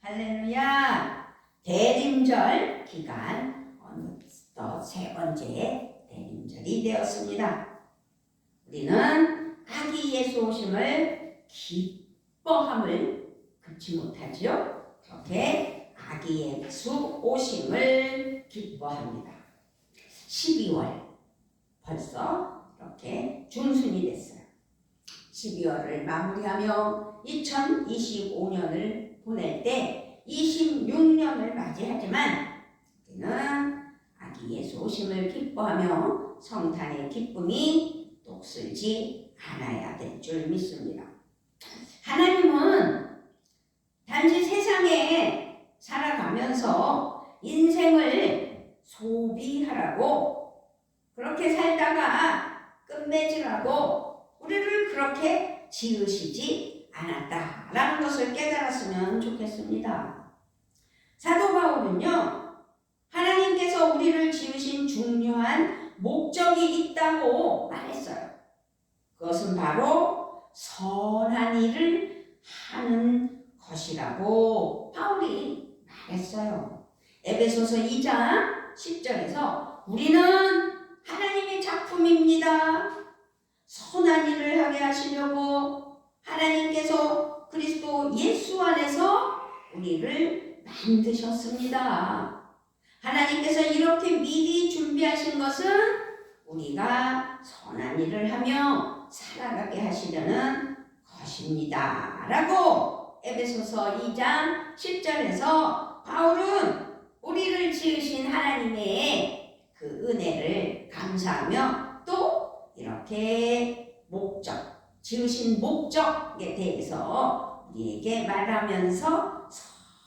할렐루야. 대림절 기간 어느덧 세 번째 대림절이 되었습니다. 우리는 아기 예수 오심을 기뻐함을 금치 못하지요. 그렇게 아기 예수 오심을 기뻐합니다. 12월 벌써 이렇게 중순이 됐어요. 12월을 마무리하며 2025년을 보낼 때 26년을 맞이하지만 우리는 아기 예수 오심을 기뻐하며 성탄의 기쁨이 녹슬지 않아야 될 줄 믿습니다. 하나님은 단지 세상에 살아가면서 인생을 소비하라고 그렇게 살다가 끝맺으라고 우리를 그렇게 지으시지 않았다라는 것을 깨달았으면 좋겠습니다. 사도 바울은요, 하나님께서 우리를 지으신 중요한 목적이 있다고 말했어요. 그것은 바로 선한 일을 하는 것이라고 바울이 말했어요. 에베소서 2장 10절에서 우리는 하나님의 작품입니다. 선한 일을 하게 하시려고 하나님께서 그리스도 예수 안에서 우리를 만드셨습니다. 하나님께서 이렇게 미리 준비하신 것은 우리가 선한 일을 하며 살아가게 하시려는 것입니다. 라고 에베소서 2장 10절에서 바울은 우리를 지으신 하나님의 그 은혜를 감사하며 또 이렇게 지으신 목적에 대해서 우리에게 말하면서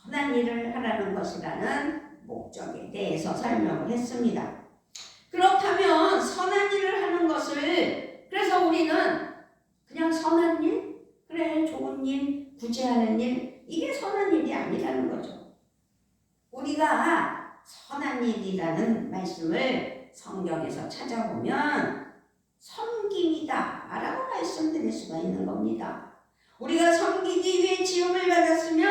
선한 일을 하라는 것이라는 목적에 대해서 설명을 했습니다. 그렇다면 선한 일을 하는 것을 그래서 우리는 그냥 선한 일, 그래 좋은 일, 구제하는 일 이게 선한 일이 아니라는 거죠. 우리가 선한 일이라는 말씀을 성경에서 찾아보면 섬김이다 라고 말씀드릴 수가 있는 겁니다. 우리가 섬기기 위해 지음을 받았으며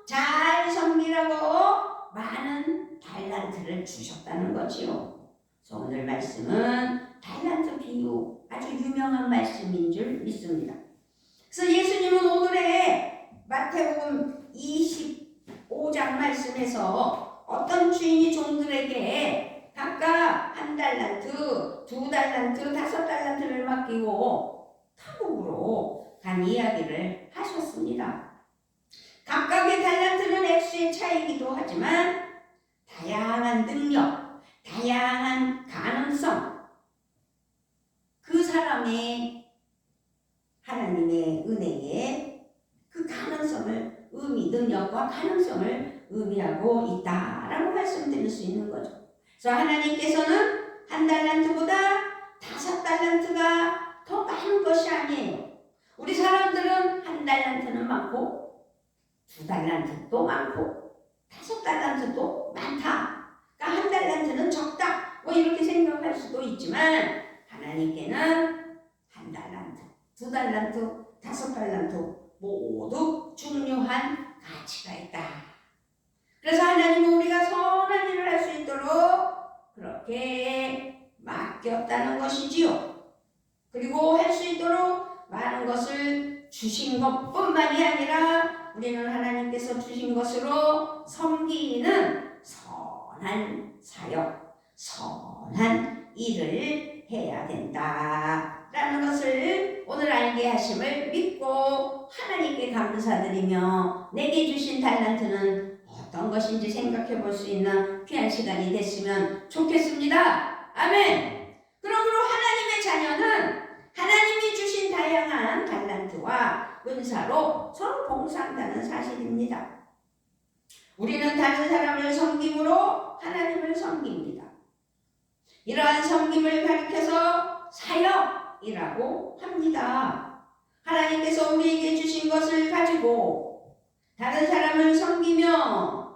잘 섬기라고 많은 달란트를 주셨다는 거지요. 그래서 오늘 말씀은 달란트 비유 아주 유명한 말씀인 줄 믿습니다. 그래서 예수님은 오늘의 마태복음 25장 말씀에서 어떤 주인이 종들에게 각각 1달란트, 2달란트, 5달란트를 맡기고 타국으로 간 이야기를 하셨습니다. 각각의 달란트는 액수의 차이이기도 하지만 다양한 능력, 다양한 가능성, 그 사람의 하나님의 은혜에 그 가능성을 능력과 가능성을 의미하고 있다라고 말씀드릴 수 있는 거죠. 그래서 하나님께서는 1달란트보다 5달란트가 더 많은 것이 아니에요. 우리 사람들은 1달란트는 많고 2달란트도 많고 5달란트도 많다. 그러니까 1달란트는 적다. 뭐 이렇게 생각할 수도 있지만 하나님께는 1달란트, 2달란트, 5달란트 모두 중요한 가치가 있다. 그래서 하나님은 우리가 선한 일을 할 수 있도록 그렇게 맡겼다는 것이지요. 그리고 할 수 있도록 많은 것을 주신 것뿐만이 아니라 우리는 하나님께서 주신 것으로 섬기는 선한 사역, 선한 일을 해야 된다라는 것을 오늘 알게 하심을 믿고 하나님께 감사드리며 내게 주신 달란트는 어떤 것인지 생각해 볼 수 있는 귀한 시간이 됐으면 좋겠습니다. 아멘. 그러므로 하나님의 자녀는 하나님이 주신 다양한 달란트와 은사로 서로 봉사한다는 사실입니다. 우리는 다른 사람을 섬김으로 하나님을 섬깁니다. 이러한 섬김을 가리켜서 사역이라고 합니다. 하나님께서 우리에게 주신 것을 가지고 다른 사람을 섬기며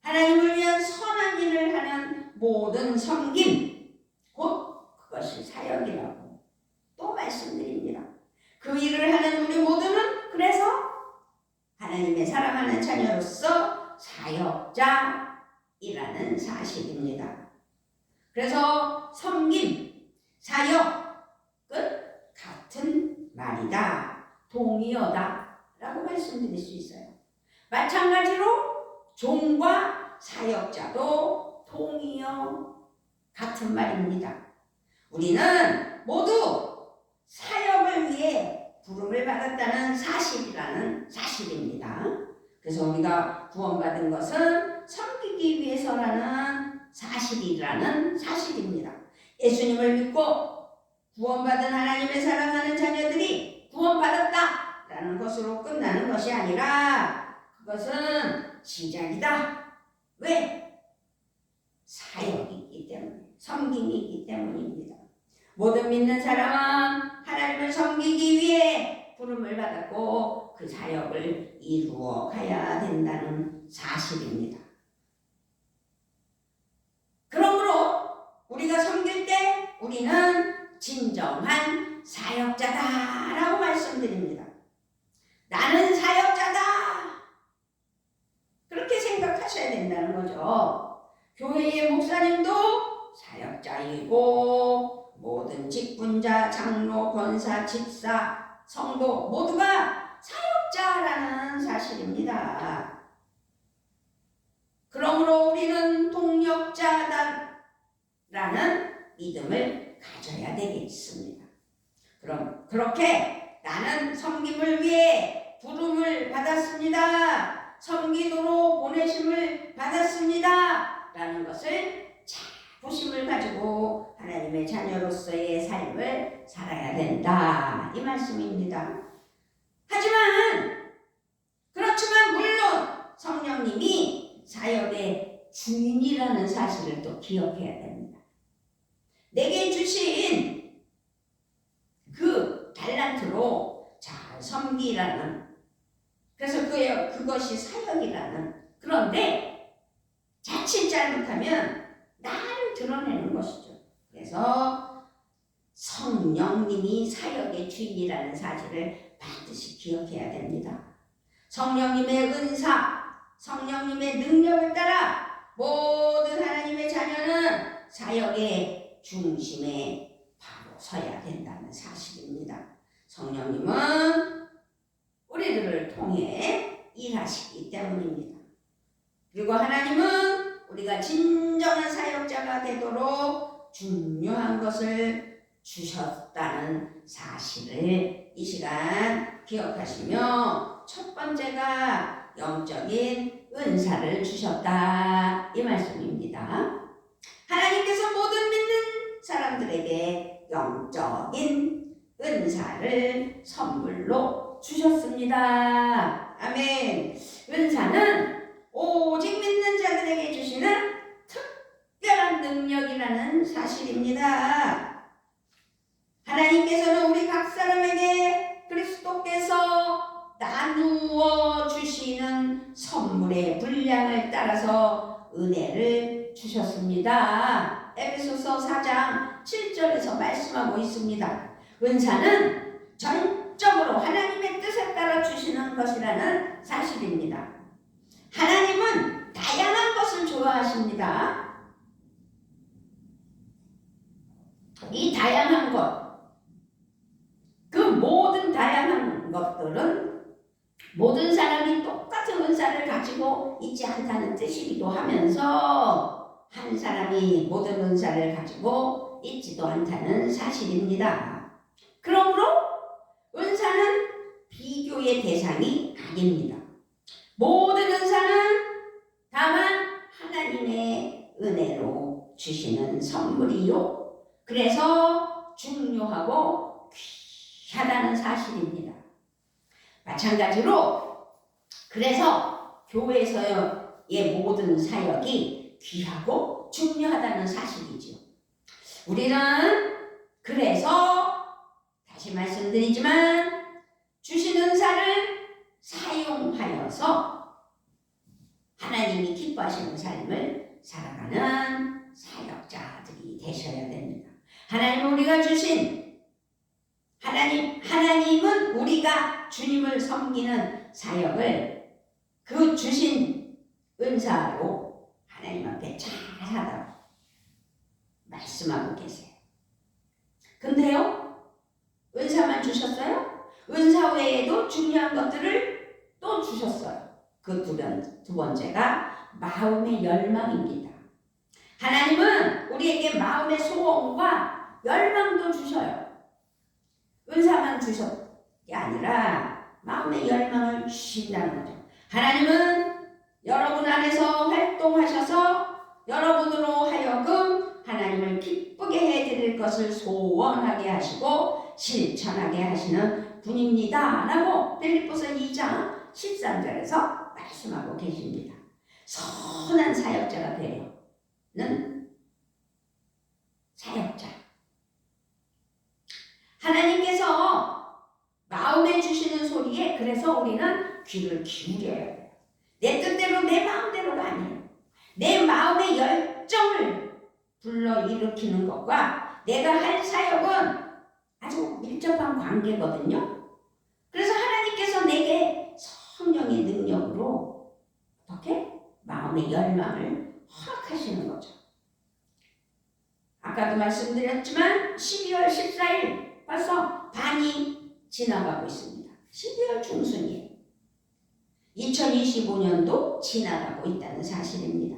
하나님을 위한 선한 일을 하는 모든 섬김, 곧 그것이 사역이라고 또 말씀드립니다. 그 일을 하는 우리 모두는 그래서 하나님의 사랑하는 자녀로서 사역자이라는 사실입니다. 그래서 섬김, 사역은 같은 말이다, 동의어다 라고 말씀드릴 수 있어요. 마찬가지로 종과 사역자도 동의어, 같은 말입니다. 우리는 모두 사역을 위해 부름을 받았다는 사실입니다. 그래서 우리가 구원받은 것은 섬기기 위해서라는 사실이라는 사실입니다. 예수님을 믿고 구원받은 하나님의 사랑하는 자녀들이 구원받았다라는 것으로 끝나는 것이 아니라 그것은 시작이다. 왜? 사역이 있기 때문에, 섬김이 있기 때문입니다. 모든 믿는 사람은 하나님을 섬기기 위해 부름을 받았고 그 사역을 이루어 가야 된다는 사실입니다. 그러므로 우리가 섬길 때 우리는 진정한 사역자다라고 말씀드립니다. 나는 사역자다, 그렇게 생각하셔야 된다는 거죠. 교회의 목사님도 사역자이고 모든 직분자, 장로, 권사, 집사, 성도 모두가 사역자라는 사실입니다. 그러므로 우리는 동역자다라는 믿음을 가져야 되겠습니다. 그럼 그렇게 나는 섬김을 위해 부름을 받았습니다, 섬기도록 보내심을 받았습니다 라는 것을 자부심을 가지고 하나님의 자녀로서의 삶을 살아야 된다, 이 말씀입니다. 그렇지만 물론 성령님이 사역의 주인이라는 사실을 또 기억해야 됩니다. 내게 주신 그 달란트로 잘 섬기라는, 그래서 그것이 사역이라는, 그런데 자칫 잘못하면 나를 드러내는 것이죠. 그래서 성령님이 사역의 주인이라는 사실을 반드시 기억해야 됩니다. 성령님의 은사, 성령님의 능력을 따라 모든 하나님의 자녀는 사역의 중심에 바로 서야 된다는 사실입니다. 성령님은 우리들을 통해 일하시기 때문입니다. 그리고 하나님은 우리가 진정한 사역자가 되도록 중요한 것을 주셨다는 사실을 이 시간 기억하시며, 첫 번째가 영적인 은사를 주셨다, 이 말씀입니다. 하나님께서 모든 믿는 사람들에게 영적인 은사를 선물로 주셨습니다. 아멘. 은사는 오직 믿는 자들에게 주시는 특별한 능력이라는 사실입니다. 하나님께서는 우리 각 사람에게 그리스도께서 나누어 주시는 선물의 분량을 따라서 은혜를 주셨습니다. 에베소서 4장 7절에서 말씀하고 있습니다. 은사는 전적으로 하나님의 뜻에 따라 주시는 것이라는 사실입니다. 하나님은 다양한 것을 좋아하십니다. 이 다양한 것, 그 모든 다양한 것들은 모든 사람이 똑같은 은사를 가지고 있지 않다는 뜻이기도 하면서 한 사람이 모든 은사를 가지고 있지도 않다는 사실입니다. 그러므로 은사는 비교의 대상이 아닙니다. 모든 은사는 다만 하나님의 은혜로 주시는 선물이요, 그래서 중요하고 귀하다는 사실입니다. 마찬가지로 그래서 교회에서의 모든 사역이 귀하고 중요하다는 사실이죠. 우리는 그래서 다시 말씀드리지만 주신 은사를 사용하여서 하나님이 기뻐하시는 삶을 살아가는 사역자들이 되셔야 됩니다. 하나님은 우리가 주신 하나님은 우리가 주님을 섬기는 사역을 그 주신 은사로 하나님 앞에 잘하다고 말씀하고 계세요. 근데요, 은사만 주셨어요? 은사 외에도 중요한 것들을 또 주셨어요. 그 두 번째가 마음의 열망입니다. 하나님은 우리에게 마음의 소원과 열망도 주셔요. 은사만 주셨 게 아니라 마음의 열망을 주신다는 거죠. 하나님은 여러분 안에서 활동하셔서 여러분으로 하여금 하나님을 기쁘게 해드릴 것을 소원하게 하시고 실천하게 하시는 분입니다. 라고 빌립보서 2장 13절에서 말씀하고 계십니다. 선한 사역자가 되려는 사역자. 하나님께서 마음에 주시는 소리에 그래서 우리는 귀를 기울여야 돼요. 내 뜻대로 내 마음대로가 아니에요. 내 마음의 열정을 불러일으키는 것과 내가 할 사역은 아주 밀접한 관계거든요. 그래서 하나님께서 내게 성령의 능력으로 어떻게? 마음의 열망을 허락하시는 거죠. 아까도 말씀드렸지만 12월 14일 벌써 반이 지나가고 있습니다. 12월 중순이에요. 2025년도 지나가고 있다는 사실입니다.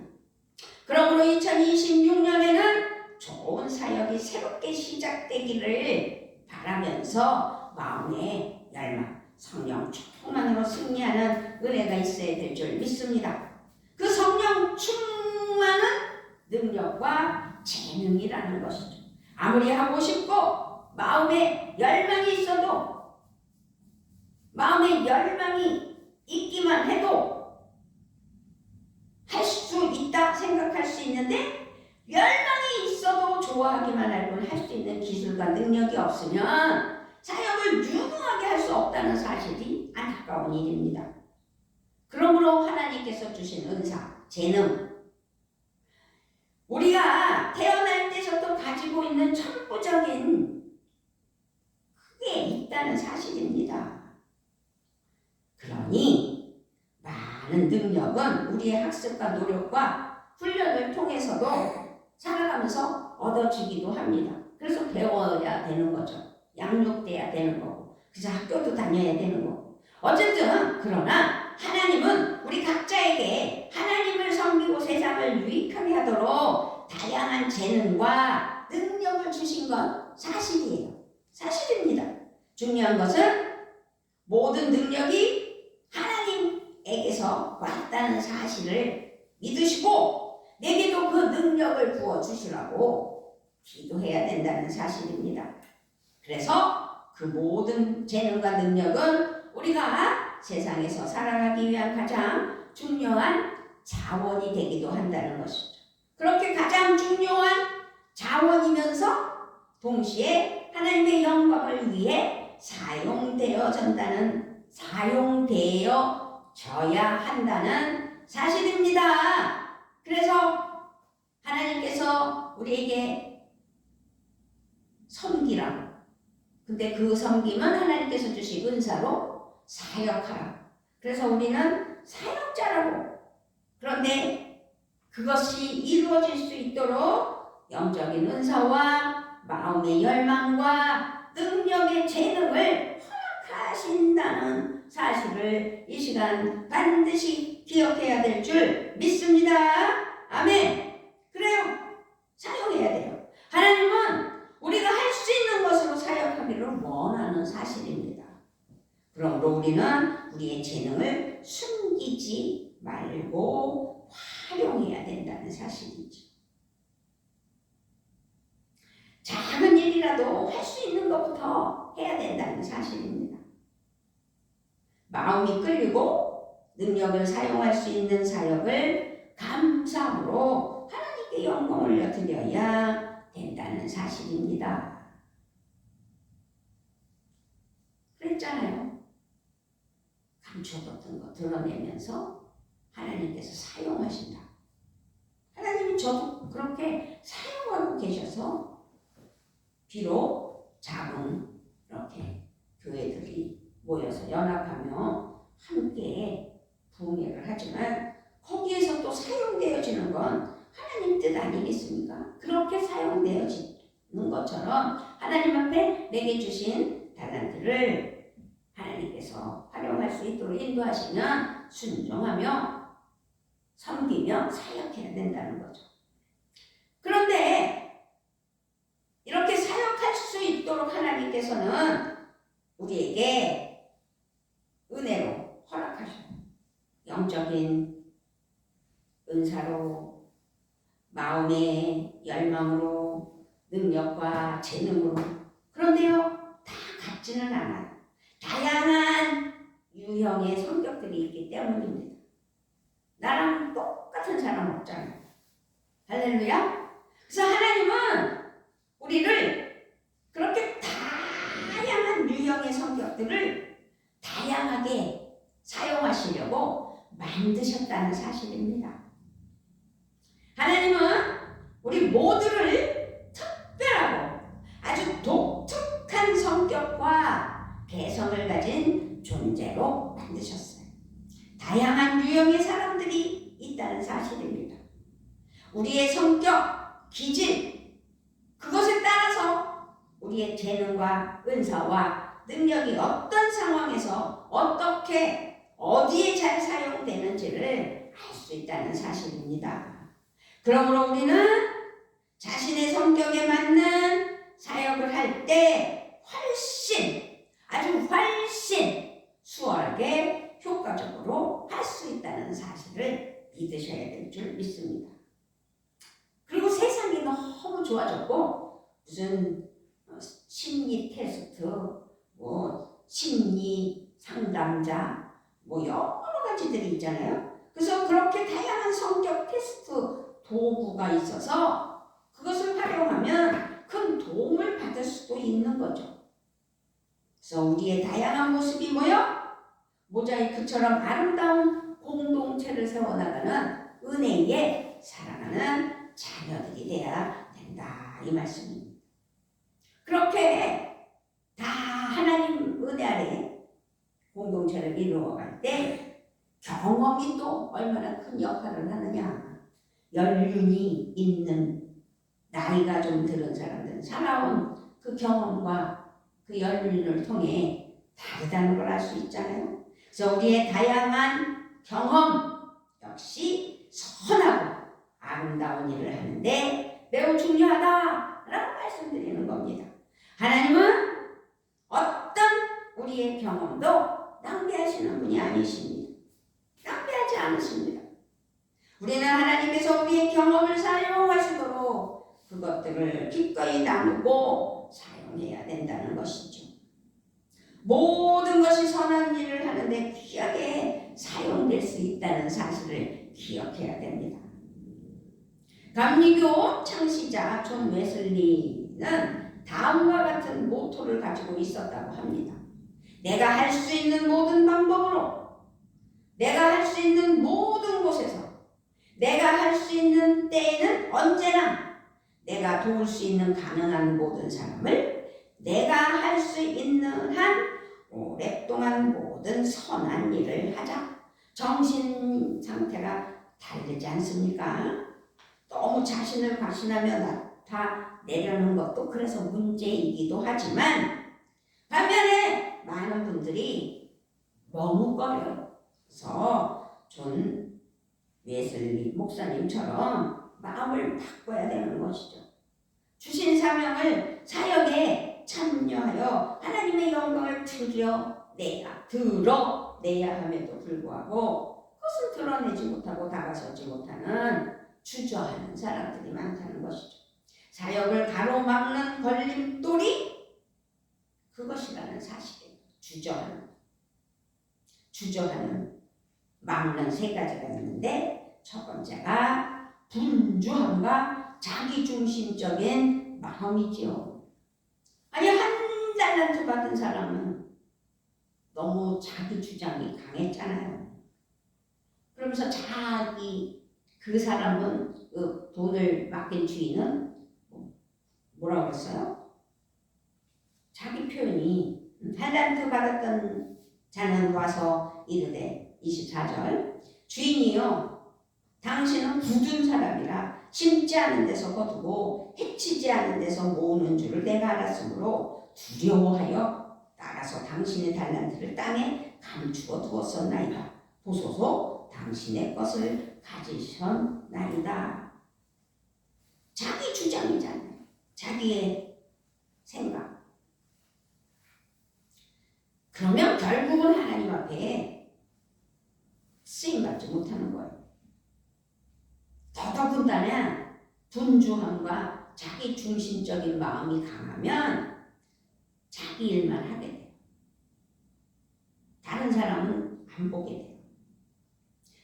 그러므로 2026년에는 좋은 사역이 새롭게 시작되기를 바라면서 마음의 열망, 성령 충만으로 승리하는 은혜가 있어야 될 줄 믿습니다. 그 성령 충만은 능력과 재능이라는 것이죠. 아무리 하고 싶고 마음에 열망이 있어도 마음에 열망이 있기만 해도 할 수 있다 생각할 수 있는데 열망이 있어도 좋아하기만 알고는 할 수 있는 기술과 능력이 없으면 사역을 유능하게 할 수 없다는 사실이 안타까운 일입니다. 그러므로 하나님께서 주신 은사, 재능, 우리가 태어날 때부터 가지고 있는 천부적인 크게 있다는 사실입니다. 그러니 많은 능력은 우리의 학습과 노력과 훈련을 통해서도 살아가면서 얻어지기도 합니다. 그래서 배워야 되는 거죠. 양육돼야 되는 거고, 그래서 학교도 다녀야 되는 거고. 어쨌든 그러나 하나님은 우리 각자에게 하나님을 섬기고 세상을 유익하게 하도록 다양한 재능과 능력을 주신 건 사실이에요. 사실입니다. 중요한 것은 모든 능력이 하나님에게서 왔다는 사실을 믿으시고 내게도 그 능력을 부어주시라고 기도해야 된다는 사실입니다. 그래서 그 모든 재능과 능력은 우리가 세상에서 살아가기 위한 가장 중요한 자원이 되기도 한다는 것이죠. 그렇게 가장 중요한 자원이면서 동시에 하나님의 영광을 위해 사용되어져야 한다는 사실입니다. 그래서 하나님께서 우리에게 섬기라고. 근데 그 섬김은 하나님께서 주신 은사로 사역하라. 그래서 우리는 사역자라고. 그런데 그것이 이루어질 수 있도록 영적인 은사와 마음의 열망과 능력의 재능을 허락하신다는 사실을 이 시간 반드시 기억해야 될 줄 믿습니다. 아멘. 그래요. 사용해야 돼요. 하나님은 우리가 할 수 있는 것으로 사역하기를 원하는 사실입니다. 그러므로 우리는 우리의 재능을 숨기지 말고 활용해야 된다는 사실이죠. 작은 일이라도 할 수 있는 것부터 해야 된다는 사실입니다. 마음이 끌리고 능력을 사용할 수 있는 사역을 감사함으로 하나님께 영광을 드려야 된다는 사실입니다. 그랬잖아요. 감춰뒀던 거 드러내면서 하나님께서 사용하신다. 하나님이 저도 그렇게 사용하고 계셔서 비록 작은 이렇게 교회들이 모여서 연합하며 함께 부흥회를 하지만 거기에서 또 사용되어지는 건 하나님 뜻 아니겠습니까? 그렇게 사용되어지는 것처럼 하나님 앞에 내게 주신 달란트를 하나님께서 활용할 수 있도록 인도하시면 순종하며 섬기며 사역해야 된다는 거죠. 그런데 이렇게 사역할 수 있도록 하나님께서는 우리에게 은혜로 허락하셔요. 영적인 은사로, 마음의 열망으로, 능력과 재능으로. 그런데요, 다 같지는 않아요. 다양한 유형의 성격들이 있기 때문입니다. 나랑 똑같은 사람 없잖아요. 할렐루야. 그래서 하나님은 우리를 그렇게 다양한 유형의 성격들을 다양하게 사용하시려고 만드셨다는 사실입니다. 하나님은 우리 모두를 특별하고 아주 독특한 성격과 개성을 가진 존재로 만드셨어요. 다양한 유형의 사람들이 있다는 사실입니다. 우리의 성격, 기질, 그것에 따라서 우리의 재능과 은사와 능력이 어떤 상황에서 어떻게 어디에 잘 사용되는지를 알 수 있다는 사실입니다. 그러므로 우리는 자신의 성격에 맞는 사역을 할 때 아주 훨씬 수월하게 효과적으로 할 수 있다는 사실을 믿으셔야 될 줄 믿습니다. 그리고 세상이 너무 좋아졌고 무슨 심리 테스트, 심리 상담자, 여러 가지들이 있잖아요. 그래서 그렇게 다양한 성격 테스트 도구가 있어서 그것을 활용하면 큰 도움을 받을 수도 있는 거죠. 그래서 우리의 다양한 모습이 모자이크처럼 아름다운 공동체를 세워나가는 은혜에 사랑하는 자녀들이 되어야 된다, 이 말씀입니다. 그렇게 다 하나님 은혜 아래 공동체를 이루어갈 때 경험이 또 얼마나 큰 역할을 하느냐. 연륜이 있는 나이가 좀 들은 사람들은 살아온 그 경험과 그 연륜을 통해 다르다는 걸 알 수 있잖아요. 그래서 우리의 다양한 경험 역시 선하고 아름다운 일을 하는데 매우 중요하다라고 말씀드리는 겁니다. 하나님은 어떤 우리의 경험도 낭비하시는 분이 아니십니다. 낭비하지 않으십니다. 우리는 하나님께서 우리의 경험을 사용하시도록 그것들을 기꺼이 나누고 사용해야 된다는 것이죠. 모든 것이 선한 일을 하는데 귀하게 사용될 수 있다는 사실을 기억해야 됩니다. 감리교 창시자 존 웨슬리는 다음과 같은 모토를 가지고 있었다고 합니다. 내가 할 수 있는 모든 방법으로, 내가 할 수 있는 모든 곳에서, 내가 할 수 있는 때에는 언제나 내가 도울 수 있는 가능한 모든 사람을 내가 할 수 있는 한 오랫동안 모든 선한 일을 하자. 정신 상태가 다르지 않습니까? 너무 자신을 과신하며 나타내려는 것도 그래서 문제이기도 하지만 반면에 많은 분들이 머뭇거려요. 그래서 존 웨슬리 목사님처럼 마음을 바꿔야 되는 것이죠. 주신 사명을 사역에 참여하여 하나님의 영광을 드러내야 함에도 불구하고 그것을 드러내지 못하고 다가서지 못하는 주저하는 사람들이 많다는 것이죠. 사역을 가로막는 걸림돌이 그것이라는 사실이에요. 주저하는 막는 세 가지가 있는데 첫 번째가 분주함과 자기중심적인 마음이지요. 아니 한 달란트 받은 사람은 너무 자기 주장이 강했잖아요. 그러면서 그 사람은 돈을 맡긴 주인은 뭐라고 했어요? 자기 표현이 달란트 받았던 자는 와서 이르되 24절. 주인이요, 당신은 굳은 사람이라 심지 않은 데서 거두고 해치지 않은 데서 모으는 줄을 내가 알았으므로 두려워하여 나가서 당신의 달란트를 땅에 감추어 두었었나이다. 보소서, 당신의 것을 가지셨나이다. 자기 주장이잖아요. 자기의 생각. 그러면 결국은 하나님 앞에 쓰임받지 못하는 거예요. 더더군다나 분주함과 자기 중심적인 마음이 강하면 자기 일만 하게 돼요. 다른 사람은 안 보게 돼요.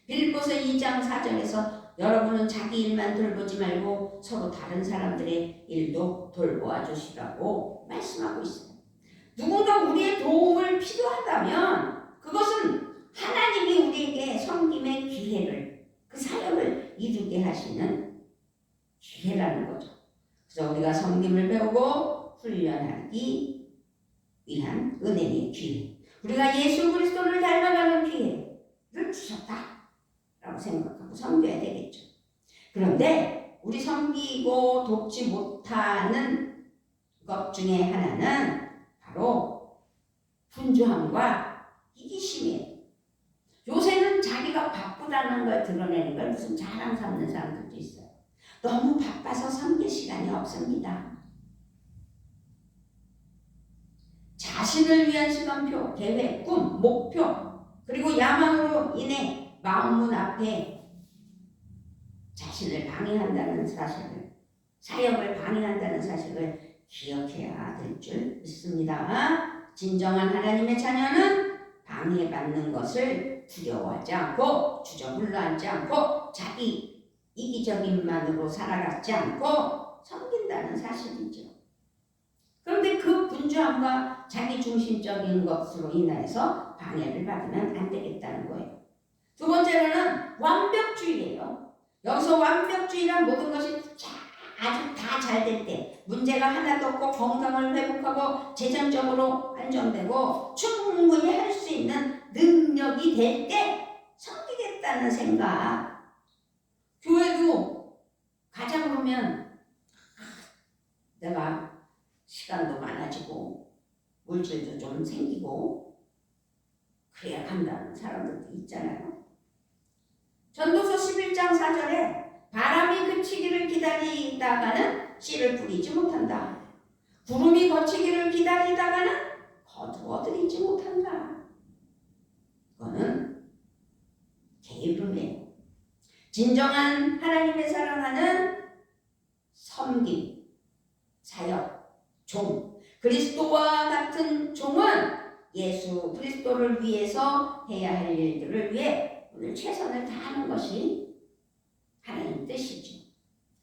빌립보서 2장 4절에서 여러분은 자기 일만 돌보지 말고 서로 다른 사람들의 일도 돌보아 주시라고 말씀하고 있어요. 누군가 우리의 도움을 필요하다면 그것은 하나님이 우리에게 섬김의 기회를, 그 사역을 이루게 하시는 기회라는 거죠. 그래서 우리가 섬김을 배우고 훈련하기 위한 은혜의 기회, 우리가 예수 그리스도를 닮아가는 기회를 주셨다라고 생각하고 섬겨야 되겠죠. 그런데 우리 섬기고 돕지 못하는 것 중에 하나는 바로 분주함과 이기심이에요. 요새는 자기가 바쁘다는 걸 드러내는 걸 무슨 자랑 삼는 사람들도 있어요. 너무 바빠서 섬길 시간이 없습니다. 자신을 위한 시간표, 계획, 꿈, 목표, 그리고 야망으로 인해 마음문 앞에 자신을 방해한다는 사실을, 사역을 방해한다는 사실을 기억해야 될 줄 믿습니다. 진정한 하나님의 자녀는 방해받는 것을 두려워하지 않고 주저물러 앉지 않고 자기 이기적인만으로 살아가지 않고 섬긴다는 사실이죠. 그런데 그 분주함과 자기 중심적인 것으로 인해서 방해를 받으면 안 되겠다는 거예요. 두 번째로는 완벽주의예요. 여기서 완벽주의란 모든 것이 아주 다 잘 될 때, 문제가 하나도 없고 건강을 회복하고 재정적으로 안정되고 충분히 할 수 있는 능력이 될 때 섬기겠다는 생각. 교회도 가장 보면 내가 시간도 많아지고 물질도 좀 생기고 그래야 간다는 사람들도 있잖아요. 전도서 11장 4절에 바람이 그치기를 기다리다가는 씨를 뿌리지 못한다. 구름이 거치기를 기다리다가는 거두어들이지 못한다. 이거는 게으름이에요. 진정한 하나님의 사랑하는 섬김, 사역, 종, 그리스도와 같은 종은 예수 그리스도를 위해서 해야 할 일들을 위해 오늘 최선을 다하는 것이 하나님 뜻이죠.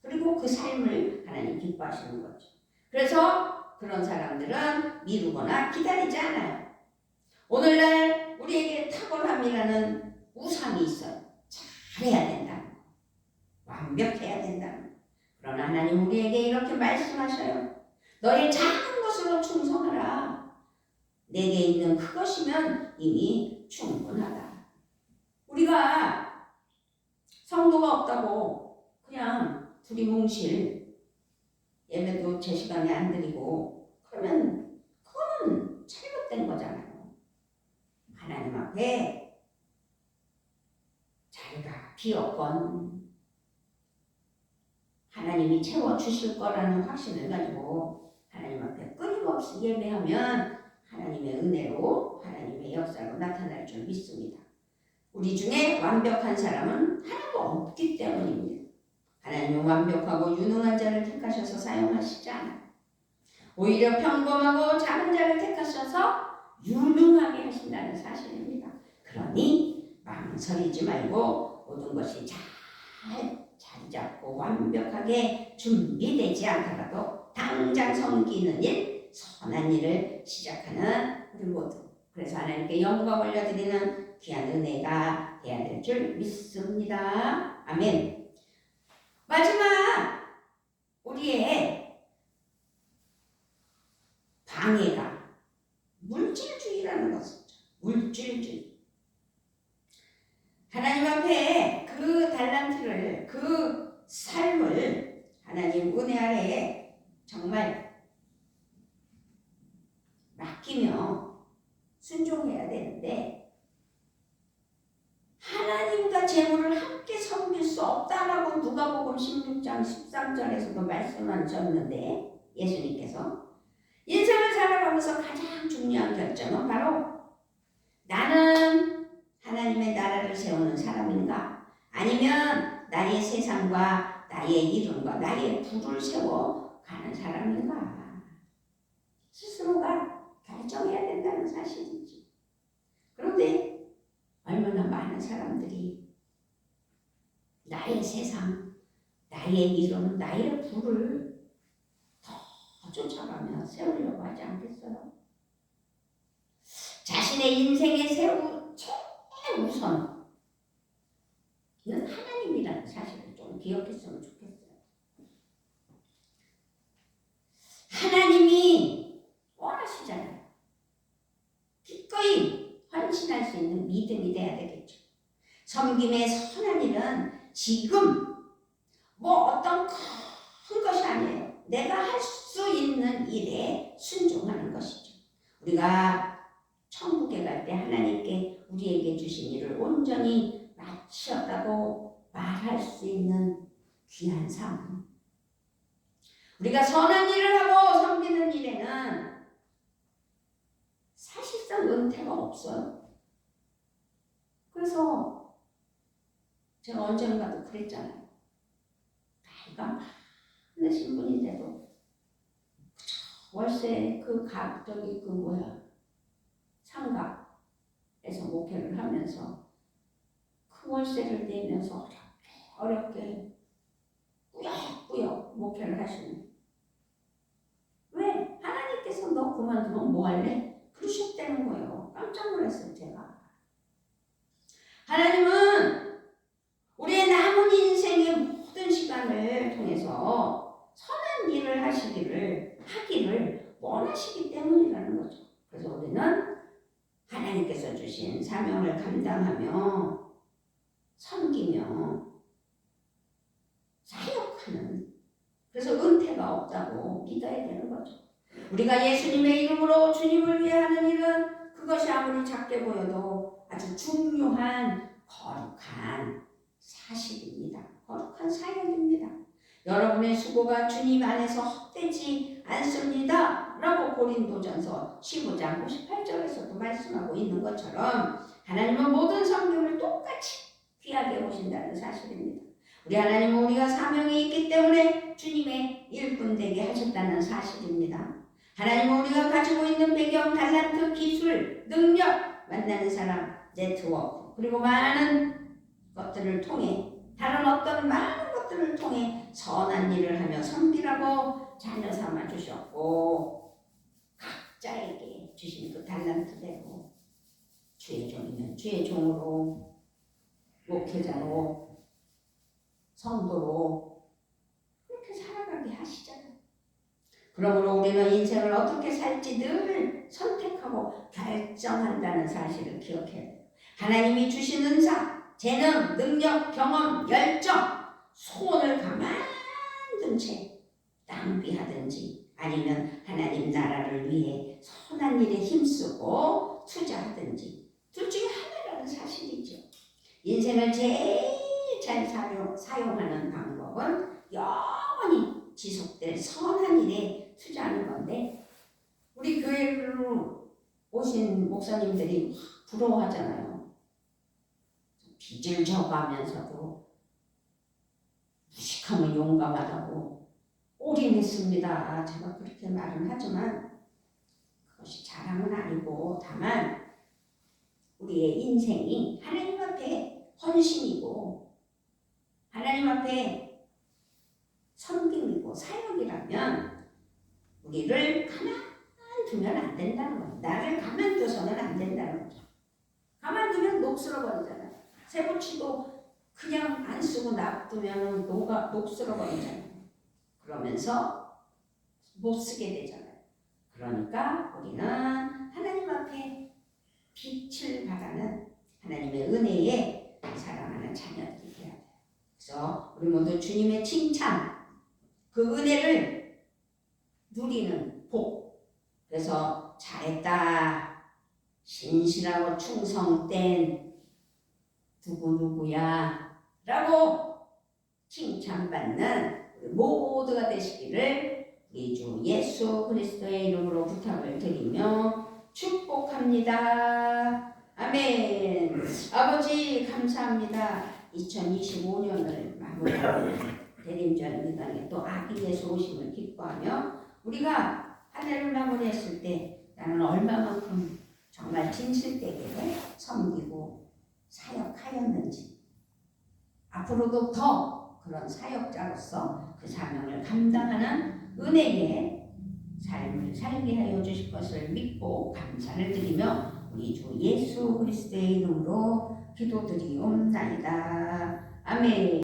그리고 그 삶을 하나님 기뻐하시는 거죠. 그래서 그런 사람들은 미루거나 기다리지 않아요. 오늘날 우리에게 탁월함이라는 우상이 있어요. 잘해야 된다. 완벽해야 된다. 그러나 하나님 우리에게 이렇게 말씀하셔요. 너의 작은 것으로 충성하라. 내게 있는 그것이면 이미 충분하다. 우리가 성도가 없다고 그냥 두리뭉실 예배도 제 시간에 안 드리고 그러면 그거는 잘못된 거잖아요. 하나님 앞에 자리가 비었건 하나님이 채워주실 거라는 확신을 가지고 하나님 앞에 끊임없이 예배하면 하나님의 은혜로 하나님의 역사로 나타날 줄 믿습니다. 우리 중에 완벽한 사람은 하나도 없기 때문입니다. 하나님은 완벽하고 유능한 자를 택하셔서 사용하시지 않아요. 오히려 평범하고 작은 자를 택하셔서 유능하게 하신다는 사실입니다. 그러니 망설이지 말고 모든 것이 잘 자리 잡고 완벽하게 준비되지 않더라도 당장 섬기는 일, 선한 일을 시작하는 우리 모두. 그래서 하나님께 영광 올려드리는 귀한 은혜가 되어야 될 줄 믿습니다. 아멘. 마지막 우리의 방해가 물질주의라는 것이죠. 물질주의. 그 삶을 하나님 은혜 아래에 정말 맡기며 순종해야 되는데 하나님과 재물을 함께 섬길 수 없다라고 누가복음 16장 13절에서도 말씀하셨는데 예수님께서 인생을 살아가면서 가장 중요한 결정은 바로 나는 하나님의 나라를 세우는 사람인가 아니면 나의 세상과 나의 이름과 나의 부를 세워 가는 사람인가 스스로가 결정해야 된다는 사실이지. 그런데 얼마나 많은 사람들이 나의 세상, 나의 이름, 나의 부를 더 쫓아가며 세우려고 하지 않겠어요? 자신의 인생에 최우선은 하나님이라는 사실을 좀 기억했으면 좋겠어요. 하나님이 원하시잖아요. 기꺼이 헌신할 수 있는 믿음이 돼야 되겠죠. 섬김의 선한 일은 지금 어떤 큰 것이 아니에요. 내가 할 수 있는 일에 순종하는 것이죠. 우리가 천국에 갈 때 하나님께 우리에게 주신 일을 온전히 마치었다고 말할 수 있는 귀한 삶. 우리가 선한 일을 하고 섬기는 일에는 사실상 은퇴가 없어요. 그래서 제가 언젠가도 그랬잖아요. 나이가 많으신 분인데도 월세 상가에서 목회를 하면서 그 월세를 내면서 어렵게 꾸역꾸역 목회를 하시는. 왜? 하나님께서 너 그만두면 뭐 할래? 그러셨다는 거예요. 깜짝 놀랐어요, 제가. 하나님은 우리의 남은 인생의 모든 시간을 통해서 선한 일을 하기를 원하시기 때문이라는 거죠. 그래서 우리는 하나님께서 주신 사명을 감당하며 섬기며 사역하는, 그래서 은퇴가 없다고 믿어야 되는 거죠. 우리가 예수님의 이름으로 주님을 위해 하는 일은 그것이 아무리 작게 보여도 아주 중요한 거룩한 사실입니다. 거룩한 사역입니다. 여러분의 수고가 주님 안에서 헛되지 않습니다 라고 고린도전서 15장 98절에서도 말씀하고 있는 것처럼 하나님은 모든 성경을 똑같이 귀하게 보신다는 사실입니다. 우리 하나님은 우리가 사명이 있기 때문에 주님의 일꾼 되게 하셨다는 사실입니다. 하나님은 우리가 가지고 있는 배경, 달란트, 기술, 능력, 만나는 사람, 네트워크, 그리고 많은 것들을 통해 다른 어떤 많은 것들을 통해 선한 일을 하며 섬기라고 자녀 삼아 주셨고 각자에게 주신 그 달란트대로 주의 종이면 주의 종으로, 목회자로, 성도로 그렇게 살아가게 하시잖아요. 그러므로 우리는 인생을 어떻게 살지 늘 선택하고 결정한다는 사실을 기억해야 돼요. 하나님이 주신 은사, 재능, 능력, 경험, 열정, 소원을 가만둔 채 낭비하든지 아니면 하나님 나라를 위해 선한 일에 힘쓰고 투자하든지 둘 중에 하나라는 사실이죠. 인생을 제일 잘 사용하는 방법은 영원히 지속될 선한 일에 투자하는 건데 우리 교회로 오신 목사님들이 부러워하잖아요. 빚을 져가면서도 무식하면 용감하다고 올인했습니다. 제가 그렇게 말은 하지만 그것이 자랑은 아니고 다만 우리의 인생이 하나님 앞에 헌신이고 하나님 앞에 섬김이고 사역이라면 우리를 가만두면 안 된다는 거예요. 나를 가만둬서는 안 된다는 거죠. 가만두면 녹슬어버리잖아요. 새부치도 그냥 안 쓰고 놔두면 녹슬어버리잖아요. 그러면서 못 쓰게 되잖아요. 그러니까 우리는 하나님 앞에 빛을 발하는 하나님의 은혜에 사랑하는 자녀들이 되어야 돼요. 그래서 우리 모두 주님의 칭찬, 그 은혜를 누리는 복. 그래서 잘했다, 신실하고 충성된 누구누구야 라고 칭찬받는 우리 모두가 되시기를 우리 주 예수 그리스도의 이름으로 부탁을 드리며 축복합니다. 아멘. 아버지 감사합니다. 2025년을 마무리하고 대림절 미당에 또 아기 예수 오심을 기뻐하며 우리가 한 해를 마무리했을 때 나는 얼마만큼 정말 진실되게 섬기고 사역하였는지, 앞으로도 더 그런 사역자로서 그 사명을 감당하는 은혜의 삶을 살게 하여 주실 것을 믿고 감사를 드리며 우리 주 예수 그리스도의 이름으로 기도드리옵나이다. 아멘.